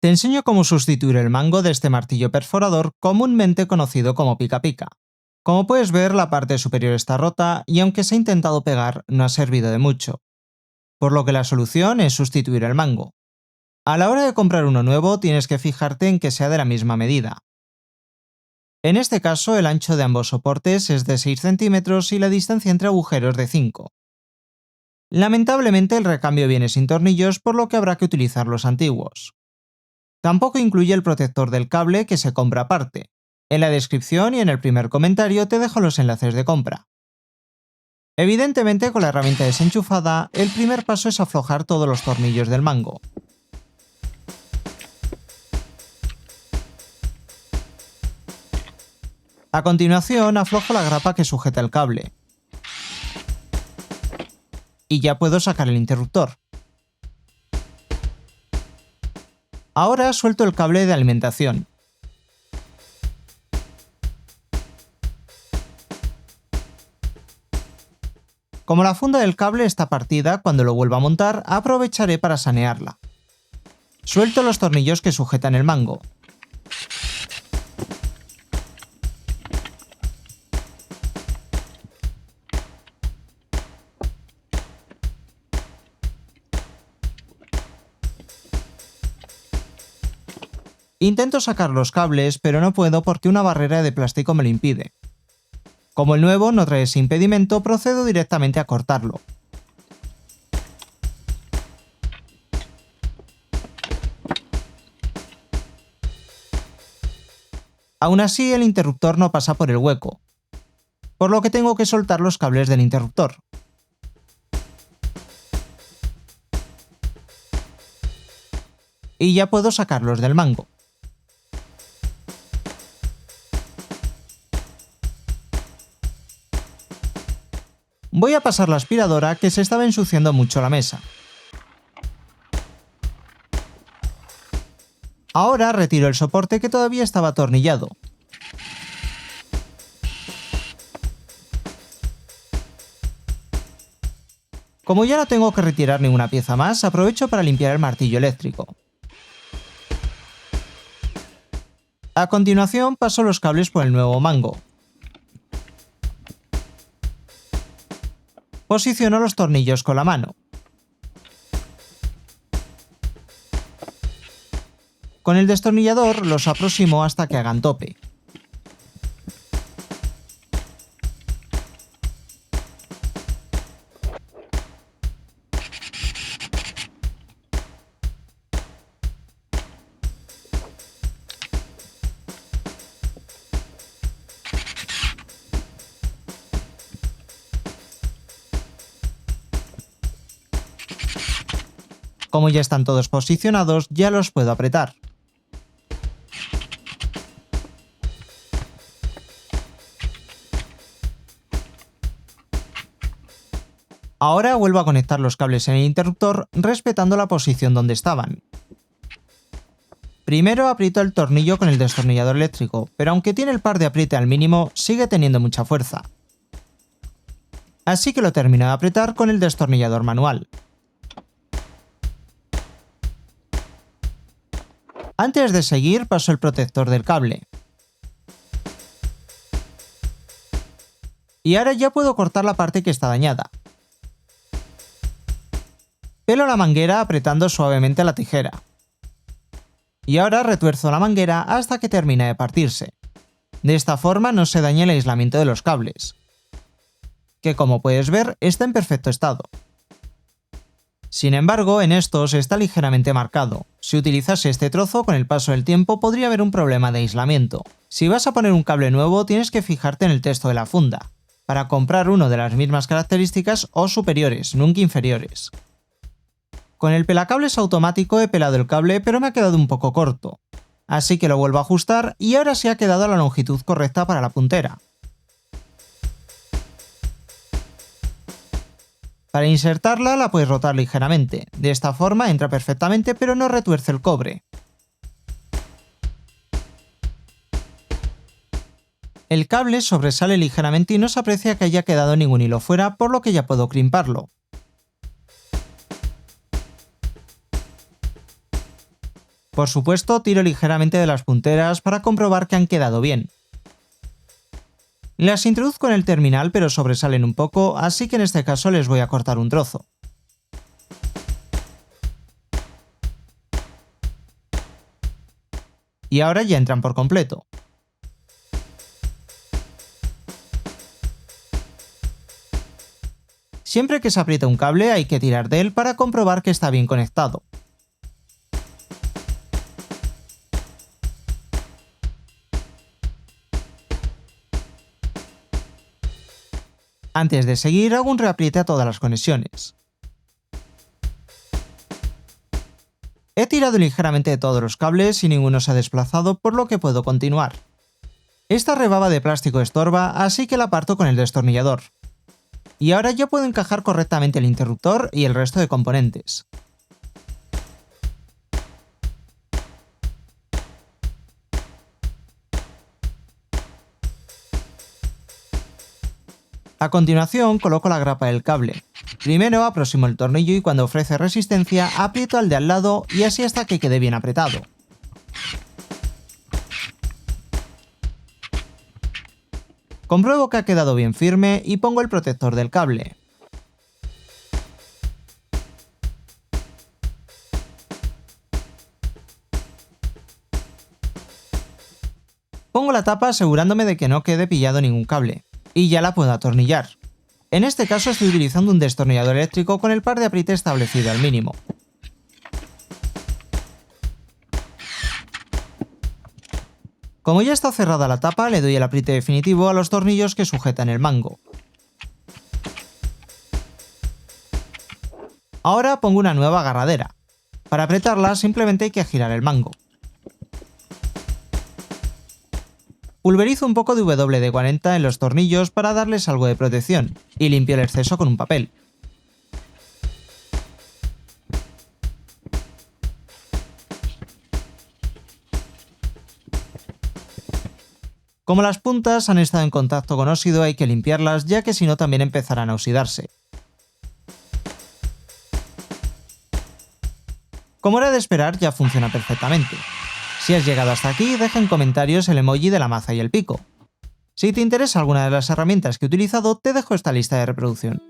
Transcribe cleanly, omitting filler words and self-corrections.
Te enseño cómo sustituir el mango de este martillo perforador comúnmente conocido como pica pica. Como puedes ver, la parte superior está rota y aunque se ha intentado pegar, no ha servido de mucho. Por lo que la solución es sustituir el mango. A la hora de comprar uno nuevo tienes que fijarte en que sea de la misma medida. En este caso, el ancho de ambos soportes es de 6 centímetros y la distancia entre agujeros de 5. Lamentablemente el recambio viene sin tornillos, por lo que habrá que utilizar los antiguos. Tampoco incluye el protector del cable, que se compra aparte. En la descripción y en el primer comentario te dejo los enlaces de compra. Evidentemente, con la herramienta desenchufada, el primer paso es aflojar todos los tornillos del mango. A continuación, aflojo la grapa que sujeta el cable. Y ya puedo sacar el interruptor. Ahora suelto el cable de alimentación. Como la funda del cable está partida, cuando lo vuelva a montar, aprovecharé para sanearla. Suelto los tornillos que sujetan el mango. Intento sacar los cables, pero no puedo porque una barrera de plástico me lo impide. Como el nuevo no trae ese impedimento, procedo directamente a cortarlo. Aún así, el interruptor no pasa por el hueco, por lo que tengo que soltar los cables del interruptor. Y ya puedo sacarlos del mango. Voy a pasar la aspiradora, que se estaba ensuciando mucho la mesa. Ahora retiro el soporte, que todavía estaba atornillado. Como ya no tengo que retirar ninguna pieza más, aprovecho para limpiar el martillo eléctrico. A continuación paso los cables por el nuevo mango. Posiciono los tornillos con la mano. Con el destornillador los aproximo hasta que hagan tope. Como ya están todos posicionados, ya los puedo apretar. Ahora vuelvo a conectar los cables en el interruptor, respetando la posición donde estaban. Primero aprieto el tornillo con el destornillador eléctrico, pero aunque tiene el par de apriete al mínimo, sigue teniendo mucha fuerza. Así que lo termino de apretar con el destornillador manual. Antes de seguir, paso el protector del cable. Y ahora ya puedo cortar la parte que está dañada. Pelo la manguera apretando suavemente la tijera. Y ahora retuerzo la manguera hasta que termina de partirse. De esta forma no se daña el aislamiento de los cables, que como puedes ver está en perfecto estado. Sin embargo, en estos está ligeramente marcado. Si utilizase este trozo, con el paso del tiempo podría haber un problema de aislamiento. Si vas a poner un cable nuevo, tienes que fijarte en el texto de la funda, para comprar uno de las mismas características o superiores, nunca inferiores. Con el pelacables automático he pelado el cable, pero me ha quedado un poco corto, así que lo vuelvo a ajustar y ahora se ha quedado a la longitud correcta para la puntera. Para insertarla la puedes rotar ligeramente, de esta forma entra perfectamente pero no retuerce el cobre. El cable sobresale ligeramente y no se aprecia que haya quedado ningún hilo fuera, por lo que ya puedo crimparlo. Por supuesto, tiro ligeramente de las punteras para comprobar que han quedado bien. Las introduzco en el terminal pero sobresalen un poco, así que en este caso les voy a cortar un trozo. Y ahora ya entran por completo. Siempre que se aprieta un cable hay que tirar de él para comprobar que está bien conectado. Antes de seguir, hago un reapriete a todas las conexiones. He tirado ligeramente de todos los cables y ninguno se ha desplazado, por lo que puedo continuar. Esta rebaba de plástico estorba, así que la aparto con el destornillador. Y ahora ya puedo encajar correctamente el interruptor y el resto de componentes. A continuación coloco la grapa del cable. Primero aproximo el tornillo y cuando ofrece resistencia aprieto al de al lado y así hasta que quede bien apretado. Compruebo que ha quedado bien firme y pongo el protector del cable. Pongo la tapa asegurándome de que no quede pillado ningún cable, y ya la puedo atornillar. En este caso estoy utilizando un destornillador eléctrico con el par de apriete establecido al mínimo. Como ya está cerrada la tapa, le doy el apriete definitivo a los tornillos que sujetan el mango. Ahora pongo una nueva agarradera. Para apretarla simplemente hay que girar el mango. Pulverizo un poco de WD-40 en los tornillos para darles algo de protección, y limpio el exceso con un papel. Como las puntas han estado en contacto con óxido hay que limpiarlas, ya que si no también empezarán a oxidarse. Como era de esperar, ya funciona perfectamente. Si has llegado hasta aquí, deja en comentarios el emoji de la maza y el pico. Si te interesa alguna de las herramientas que he utilizado, te dejo esta lista de reproducción.